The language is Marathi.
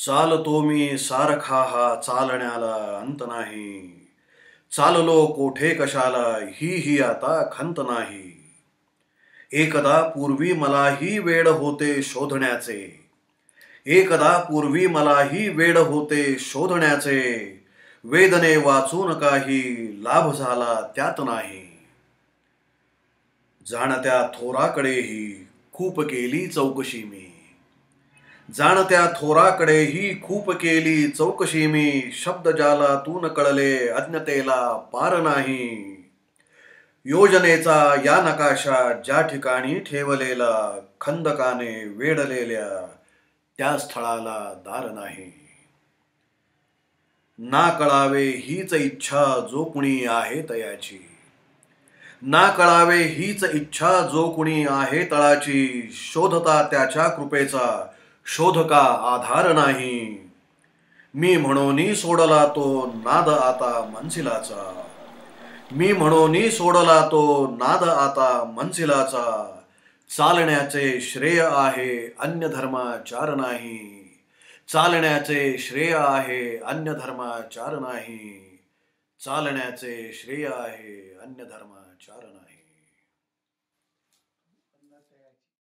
चालतो मी सारखा हा चालण्याला अंत नाही. चाललो कोठे कशाला ही आता खंत नाही. एकदा पूर्वी मलाही वेड होते शोधण्याचे. एकदा पूर्वी मलाही वेड होते शोधण्याचे. वेदने वाचून काही लाभ झाला त्यात नाही. जाणत्या थोराकडेही खूप केली चौकशी मी. जाणत्या थोराकडेही खूप केली चौकशी मी. शब्द जालातून कळले अज्ञतेला पार नाही. योजनेचा या नकाशा ज्या ठिकाणी ठेवलेला खंदकाने वेढलेल्या त्या स्थळाला दार नाही. ना कळावे हीच इच्छा जो कुणी आहे तयाची. ना कळावे हीच इच्छा जो कुणी आहे तळाची. शोधता त्याच्या कृपेचा शोध का आधार नाही. मी म्हणून सोडला तो नाद आता मनसिलाचा. मी म्हणून सोडला तो नाद आता मनसिलाचा. चालण्याचे श्रेय आहे अन्य धर्माचार नाही. चालण्याचे श्रेय आहे अन्य धर्माचार नाही. चालण्याचे श्रेय आहे अन्य धर्माचार नाही.